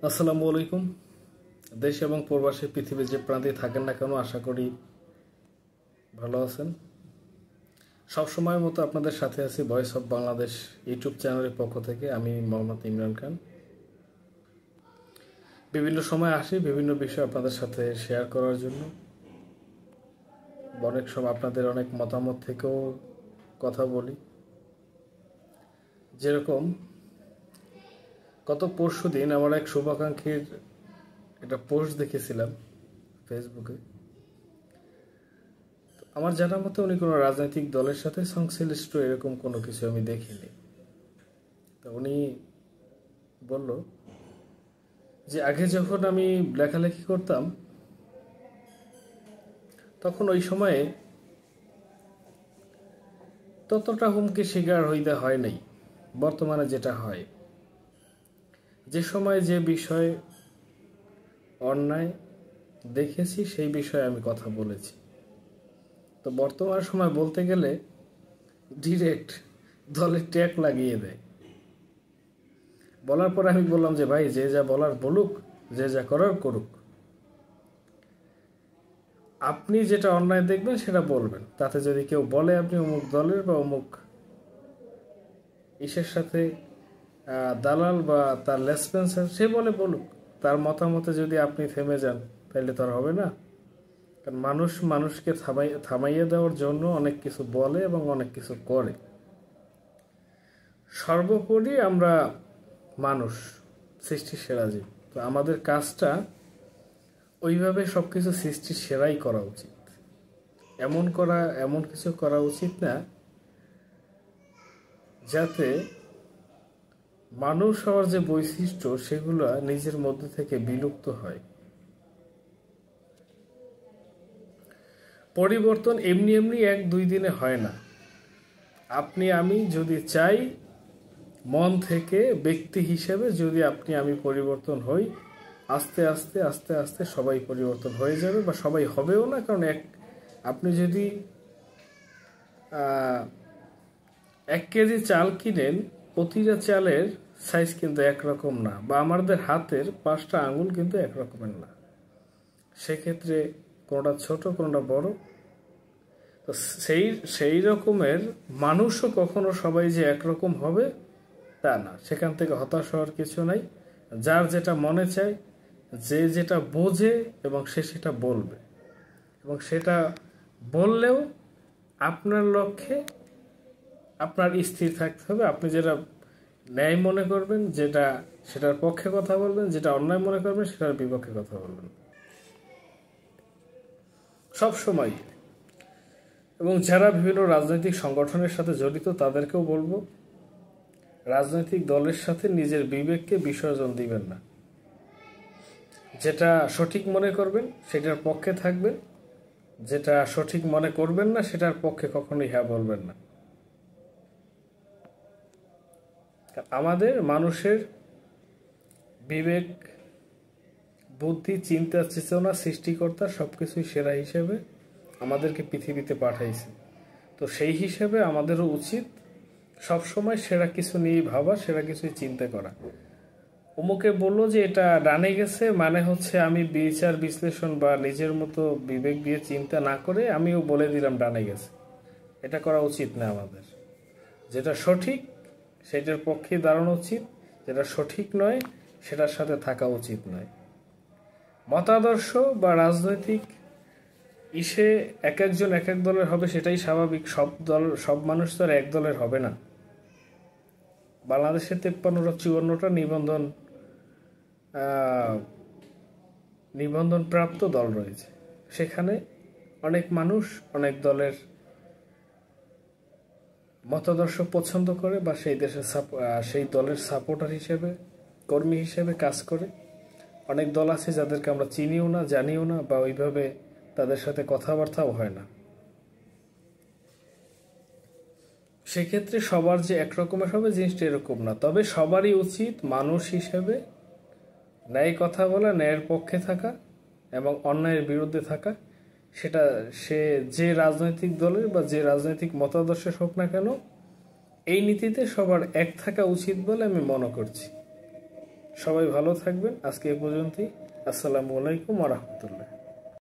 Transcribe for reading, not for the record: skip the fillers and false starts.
আসসালামু আলাইকুম। দেশ এবং প্রবাসী পৃথিবীর যে প্রান্তে থাকেন না কেন, আশা করি ভালো আছেন। সবসময়ের মতো আপনাদের সাথে আছি ভয়েস অফ বাংলাদেশ ইউটিউব চ্যানেলের পক্ষ থেকে। আমি মোহাম্মদ ইমরান খান। বিভিন্ন সময় আসি বিভিন্ন বিষয় আপনাদের সাথে শেয়ার করার জন্য। অনেক সময় আপনাদের অনেক মতামত থেকেও কথা বলি। যেরকম গত পরশুদিন আমার এক শুভাকাঙ্ক্ষীর একটা পোস্ট দেখেছিলাম ফেসবুকে। আমার জানা মতে উনি কোনো রাজনৈতিক দলের সাথে সংশ্লিষ্ট এরকম কোনো কিছু আমি দেখিনি। তো উনি বলল যে আগে যখন আমি লেখালেখি করতাম তখন ওই সময়ে ততটা হুমকি শিকার হইতে হয় নাই বর্তমানে যেটা হয়। যে সময় যে বিষয় অন্যায় দেখেছি সেই বিষয়ে আমি কথা বলেছি। তো বর্তমান সময় বলতে গেলে ডিরেক্ট দলে ট্যাগ লাগিয়ে দেয়। বলার পর আমি বললাম যে ভাই, যে যা বলার বলুক, যে যা করার করুক, আপনি যেটা অন্যায় দেখবেন সেটা বলবেন। তাতে যদি কেউ বলে আপনি অমুক দলের বা অমুক ইসের সাথে দালাল বা তার লেসপেন্সার, সে বলে বলুক। তার মতামতে যদি আপনি থেমে যান তাহলে তো আর হবে না। কারণ মানুষ মানুষকে থামাইয়ে দেওয়ার জন্য অনেক কিছু বলে এবং অনেক কিছু করে। সর্বোপরি আমরা মানুষ, সৃষ্টির সেরা জীব। তো আমাদের কাজটা ওইভাবে সবকিছু সৃষ্টির সেরাই করা উচিত। এমন কিছু করা উচিত না যাতে মানুষ হওয়ার যে বৈশিষ্ট্য সেগুলো নিজের মধ্যে থেকে বিলুপ্ত হয়। পরিবর্তন এমনি এমনি 1-2 দিনে হয় না। আপনি আমি যদি চাই, মন থেকে ব্যক্তি হিসেবে যদি আপনি আমি পরিবর্তন হই, আস্তে আস্তে আস্তে আস্তে সবাই পরিবর্তন হয়ে যাবে, বা সবাই হবেও না। কারণ আপনি যদি 1 কেজি চাল কিনেন, প্রতিটা চালের সাইজ কিন্তু একরকম না, বা আমাদের হাতের 5টা আঙুল কিন্তু একরকমের না। সেক্ষেত্রে কোনোটা ছোট কোনোটা বড়। তো সেই রকমের মানুষও কখনো সবাই যে একরকম হবে তা না। সেখান থেকে হতাশ হওয়ার কিছু নাই। যার যেটা মনে চায়, যে যেটা বোঝে এবং সে সেটা বলবে, এবং সেটা বললেও আপনার লক্ষ্যে আপনার স্থির থাকতে হবে। আপনি যেটা ন্যায় মনে করবেন, সেটার পক্ষে কথা বলবেন, যেটা অন্যায় মনে করবেন সেটার বিপক্ষে কথা বলবেন সব সময়। এবং যারা বিভিন্ন রাজনৈতিক সংগঠনের সাথে জড়িত তাদেরকেও বলবো, রাজনৈতিক দলের সাথে নিজের বিবেককে বিসর্জন দিবেন না। যেটা সঠিক মনে করবেন সেটার পক্ষে থাকবেন, যেটা সঠিক মনে করবেন না সেটার পক্ষে কখনোই হ্যাঁ বলবেন না। আমাদের মানুষের বিবেক, বুদ্ধি, চিন্তা চেতনা সৃষ্টিকর্তা সবকিছুই সেরা হিসেবে আমাদেরকে পৃথিবীতে পাঠাইছে। তো সেই হিসেবে আমাদেরও উচিত সবসময় সেরা কিছু নিয়ে ভাবা, সেরা কিছুই চিন্তা করা। অমুকে বললো যে এটা ডানে গেছে, মানে হচ্ছে আমি বিচার বিশ্লেষণ বা নিজের মতো বিবেক দিয়ে চিন্তা না করে আমিও বলে দিলাম ডানে গেছে। এটা করা উচিত না আমাদের। যেটা সঠিক সেটার পক্ষে দাঁড়ানো উচিত, যেটা সঠিক নয় সেটার সাথে থাকা উচিত নয়। মতাদর্শ বা রাজনৈতিক এক একজন এক এক দলের হবে, সেটাই স্বাভাবিক। সব মানুষ তো আর এক দলের হবে না। বাংলাদেশে 53-54টা নিবন্ধন প্রাপ্ত দল রয়েছে। সেখানে অনেক মানুষ অনেক দলের মতাদর্শ পছন্দ করে, বা সেই দলের সাপোর্টার হিসেবে, কর্মী হিসেবে কাজ করে। অনেক দল আছে যাদেরকে আমরা চিনিও না, জানিও না, বা ওইভাবে তাদের সাথে কথাবার্তাও হয় না। সেক্ষেত্রে সবার যে একরকমের হবে জিনিসটা এরকম না। তবে সবারই উচিত মানুষ হিসেবে ন্যায় কথা বলা, ন্যায়ের পক্ষে থাকা এবং অন্যায়ের বিরুদ্ধে থাকা। সেটা সে যে রাজনৈতিক দলের বা যে রাজনৈতিক মতাদর্শের হোক না কেন, এই নীতিতে সবার এক থাকা উচিত বলে আমি মনে করছি। সবাই ভালো থাকবেন। আজকে এ পর্যন্তই। আসসালামু আলাইকুম ওয়া রাহমাতুল্লাহ।